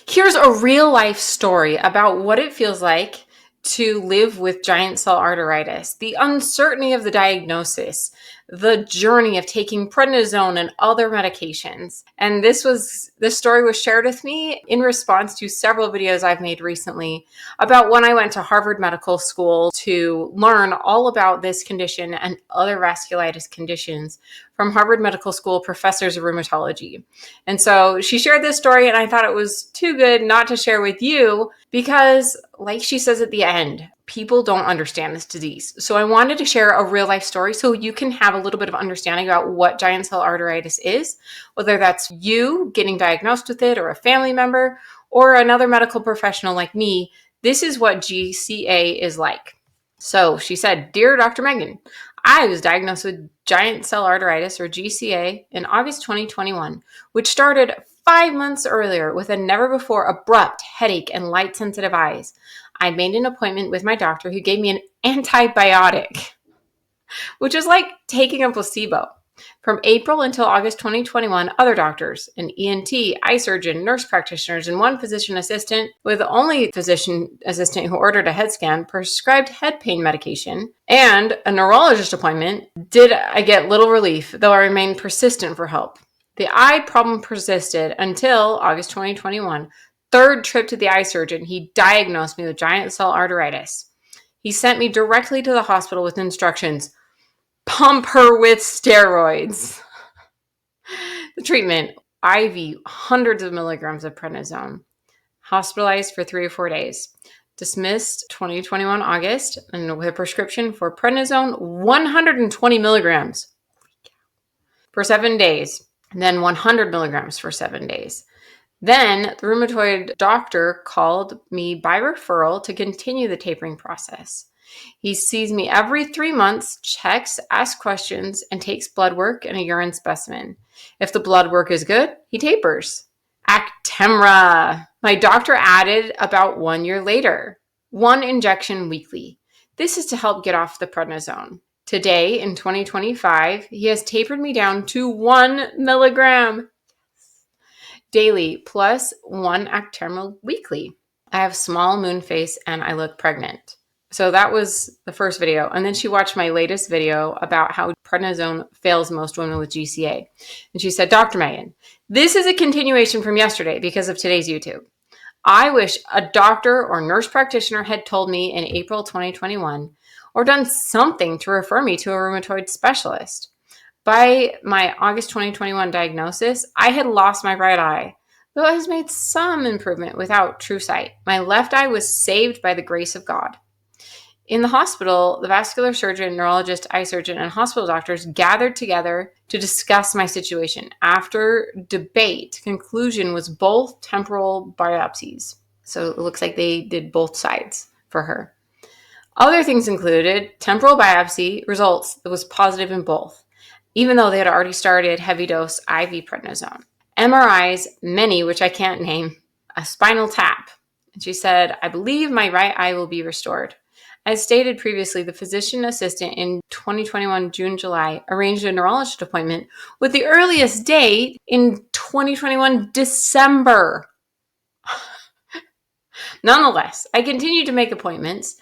Here's a real life story about what it feels like to live with giant cell arteritis, the uncertainty of the diagnosis, the journey of taking prednisone and other medications. And this story was shared with me in response to several videos I've made recently about when I went to Harvard Medical School to learn all about this condition and other vasculitis conditions from Harvard Medical School professors of rheumatology. And so she shared this story, and I thought it was too good not to share with you because, like she says at the end, people don't understand this disease. So I wanted to share a real life story so you can have a little bit of understanding about what giant cell arteritis is, whether that's you getting diagnosed with it or a family member or another medical professional like me. This is what GCA is like. So she said, "Dear Dr. Megan, I was diagnosed with giant cell arteritis, or GCA, in August 2021, which started 5 months earlier with a never-before abrupt headache and light-sensitive eyes. I made an appointment with my doctor who gave me an antibiotic, which is like taking a placebo. From April until August 2021, other doctors, an ENT, eye surgeon, nurse practitioners, and one physician assistant, with the only physician assistant who ordered a head scan, prescribed head pain medication, and a neurologist appointment, did I get little relief, though I remained persistent for help. The eye problem persisted until August 2021. Third trip to the eye surgeon, he diagnosed me with giant cell arteritis. He sent me directly to the hospital with instructions: pump her with steroids. The treatment, IV, hundreds of milligrams of prednisone. Hospitalized for 3 or 4 days. Dismissed 2021 August, and with a prescription for prednisone, 120 milligrams for 7 days. And then 100 milligrams for 7 days. Then the rheumatoid doctor called me by referral to continue the tapering process. He sees me every 3 months, checks, asks questions, and takes blood work and a urine specimen. If the blood work is good, he tapers. Actemra. My doctor added about 1 year later. 1 injection weekly. This is to help get off the prednisone. Today, in 2025, he has tapered me down to 1 milligram daily plus 1 Actemra weekly. I have small moon face and I look pregnant. So that was the first video. And then she watched my latest video about how prednisone fails most women with GCA. And she said, "Dr. Megan, this is a continuation from yesterday because of today's YouTube. I wish a doctor or nurse practitioner had told me in April 2021 or done something to refer me to a rheumatoid specialist. By my August 2021 diagnosis, I had lost my right eye, though it has made some improvement without true sight. My left eye was saved by the grace of God." In the hospital, the vascular surgeon, neurologist, eye surgeon, and hospital doctors gathered together to discuss my situation. After debate, conclusion was both temporal biopsies. So it looks like they did both sides for her. Other things included temporal biopsy results that was positive in both, even though they had already started heavy dose IV prednisone. MRIs, many which I can't name, a spinal tap. And she said, "I believe my right eye will be restored." As stated previously, the physician assistant in 2021 June, July arranged a neurologist appointment with the earliest date in 2021 December. Nonetheless, I continued to make appointments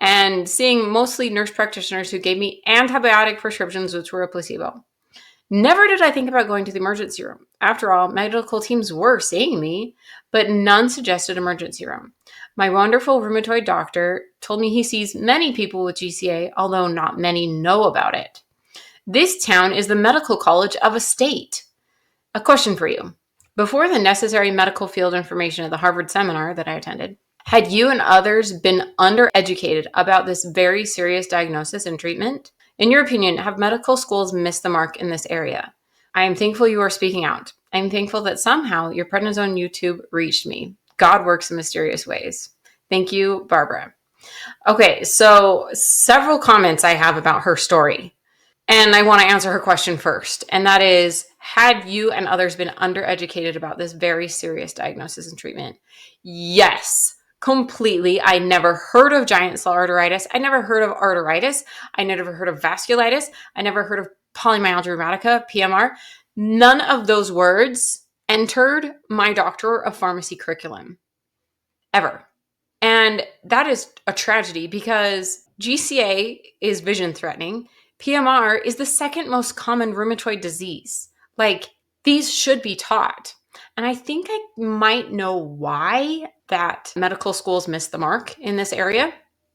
and seeing mostly nurse practitioners who gave me antibiotic prescriptions, which were a placebo. Never did I think about going to the emergency room. After all, medical teams were seeing me, but none suggested emergency room. My wonderful rheumatoid doctor told me he sees many people with GCA, although not many know about it. This town is the medical college of a state. A question for you. Before the necessary medical field information at the Harvard seminar that I attended, had you and others been undereducated about this very serious diagnosis and treatment? In your opinion, have medical schools missed the mark in this area? I am thankful you are speaking out. I am thankful that somehow your prednisone YouTube reached me. God works in mysterious ways. Thank you, Barbara. Okay, so several comments I have about her story. And I want to answer her question first. And that is, had you and others been undereducated about this very serious diagnosis and treatment? Yes, completely. I never heard of giant cell arteritis. I never heard of arteritis. I never heard of vasculitis. I never heard of polymyalgia rheumatica, PMR. None of those words entered my Doctor of Pharmacy curriculum ever. And that is a tragedy because GCA is vision threatening. PMR is the second most common rheumatoid disease. Like, these should be taught. And I think I might know why that medical schools missed the mark in this area.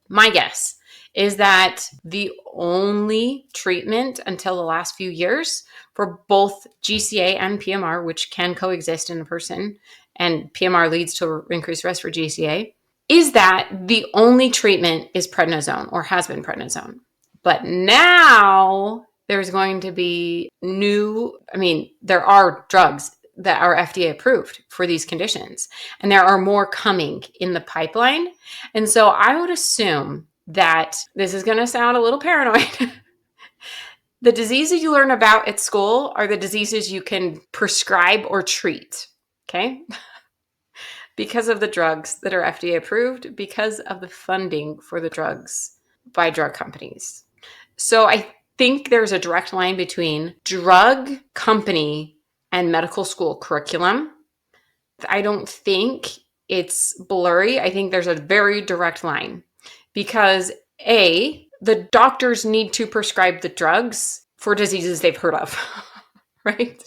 My guess is that the only treatment until the last few years for both GCA and PMR, which can coexist in a person, and PMR leads to increased risk for GCA, is that the only treatment is prednisone or has been prednisone. But now there's going to be there are drugs that are FDA approved for these conditions, and there are more coming in the pipeline. And so I would assume that this is going to sound a little paranoid. The diseases you learn about at school are the diseases you can prescribe or treat. Okay. Because of the drugs that are FDA approved, because of the funding for the drugs by drug companies. So I think there's a direct line between drug company and medical school curriculum. I don't think it's blurry. I think there's a very direct line because the doctors need to prescribe the drugs for diseases they've heard of, right?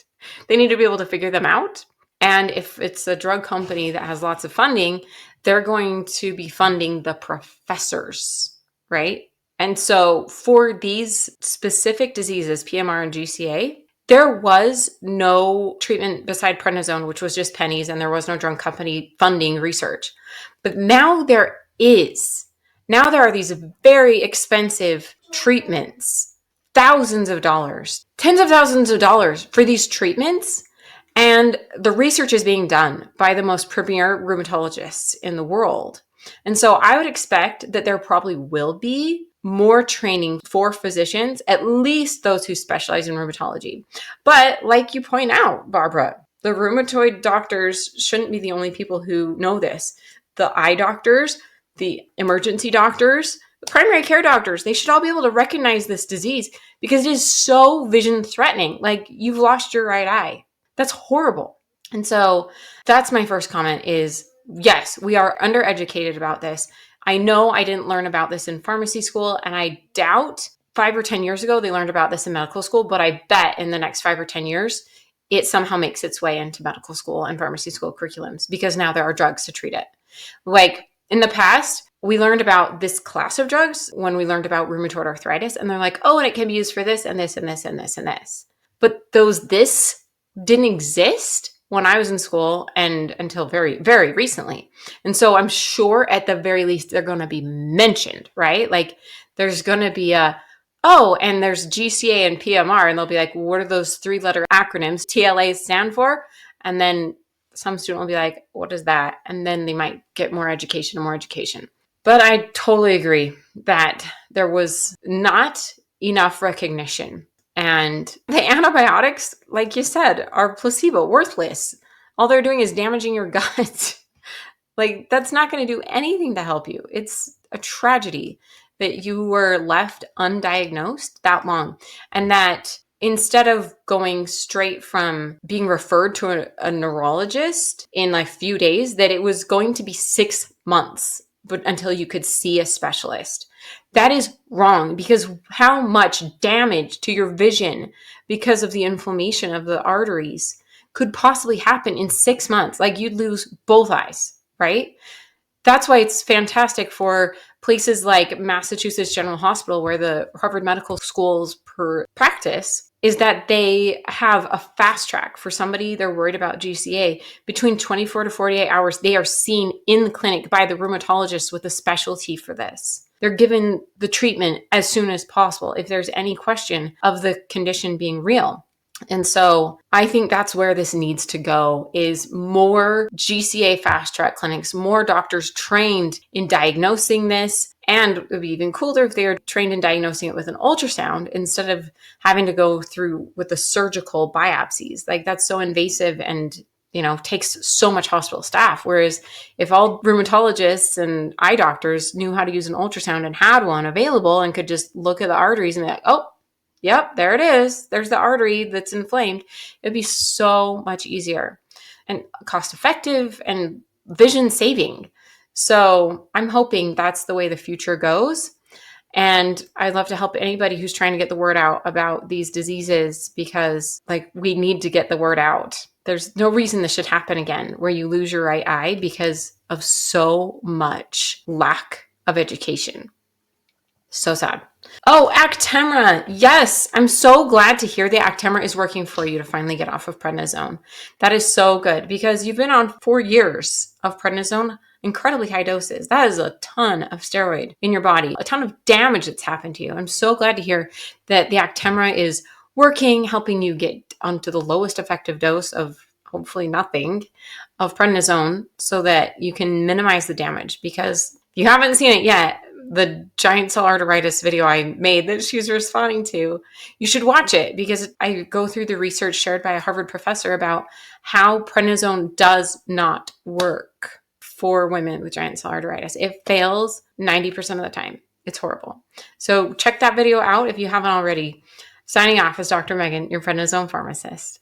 They need to be able to figure them out. And if it's a drug company that has lots of funding, they're going to be funding the professors, right? And so for these specific diseases, PMR and GCA, there was no treatment beside prednisone, which was just pennies, and there was no drug company funding research. But now there is. Now there are these very expensive treatments, thousands of dollars, tens of thousands of dollars for these treatments. And the research is being done by the most premier rheumatologists in the world. And so I would expect that there probably will be more training for physicians, at least those who specialize in rheumatology. But like you point out, Barbara, the rheumatoid doctors shouldn't be the only people who know this. The eye doctors, the emergency doctors, the primary care doctors, they should all be able to recognize this disease because it is so vision threatening. Like, you've lost your right eye. That's horrible. And so that's my first comment is, yes, we are undereducated about this. I know I didn't learn about this in pharmacy school, and I doubt 5 or 10 years ago they learned about this in medical school, but I bet in the next 5 or 10 years, it somehow makes its way into medical school and pharmacy school curriculums because now there are drugs to treat it. Like in the past, we learned about this class of drugs when we learned about rheumatoid arthritis, and they're like, oh, and it can be used for this and this and this and this and this. But this didn't exist when I was in school and until very, very recently. And so I'm sure at the very least, they're going to be mentioned, right? Like there's going to be and there's GCA and PMR, and they'll be like, what are those 3-letter acronyms TLAs stand for? And then some student will be like, what is that? And then they might get more education and more education. But I totally agree that there was not enough recognition. And the antibiotics, like you said, are placebo, worthless. All they're doing is damaging your gut. Like, that's not going to do anything to help you. It's a tragedy that you were left undiagnosed that long. And that instead of going straight from being referred to a neurologist in like a few days, that it was going to be 6 months until you could see a specialist. That is wrong because how much damage to your vision because of the inflammation of the arteries could possibly happen in 6 months? Like, you'd lose both eyes, right? That's why it's fantastic for places like Massachusetts General Hospital, where the Harvard Medical School's practice is that they have a fast track for somebody they're worried about GCA. Between 24 to 48 hours, they are seen in the clinic by the rheumatologist with a specialty for this. They're given the treatment as soon as possible if there's any question of the condition being real. And so I think that's where this needs to go, is more GCA fast track clinics, more doctors trained in diagnosing this. And it would be even cooler if they are trained in diagnosing it with an ultrasound instead of having to go through with the surgical biopsies. Like, that's so invasive and, takes so much hospital staff. Whereas if all rheumatologists and eye doctors knew how to use an ultrasound and had one available and could just look at the arteries and be like, oh, yep, there it is. There's the artery that's inflamed. It'd be so much easier. and cost effective and vision saving. So I'm hoping that's the way the future goes. And I'd love to help anybody who's trying to get the word out about these diseases, because like we need to get the word out. There's no reason this should happen again, where you lose your right eye because of so much lack of education. So sad. Oh, Actemra. Yes. I'm so glad to hear that Actemra is working for you to finally get off of prednisone. That is so good, because you've been on 4 years of prednisone, incredibly high doses. That is a ton of steroid in your body, a ton of damage that's happened to you. I'm so glad to hear that the Actemra is working, helping you get onto the lowest effective dose of hopefully nothing of prednisone, so that you can minimize the damage. Because if you haven't seen it yet, the giant cell arteritis video I made that she's responding to, you should watch it, because I go through the research shared by a Harvard professor about how prednisone does not work for women with giant cell arteritis. It fails 90% of the time. It's horrible. So check that video out if you haven't already. Signing off is Dr. Megan, your prednisone pharmacist.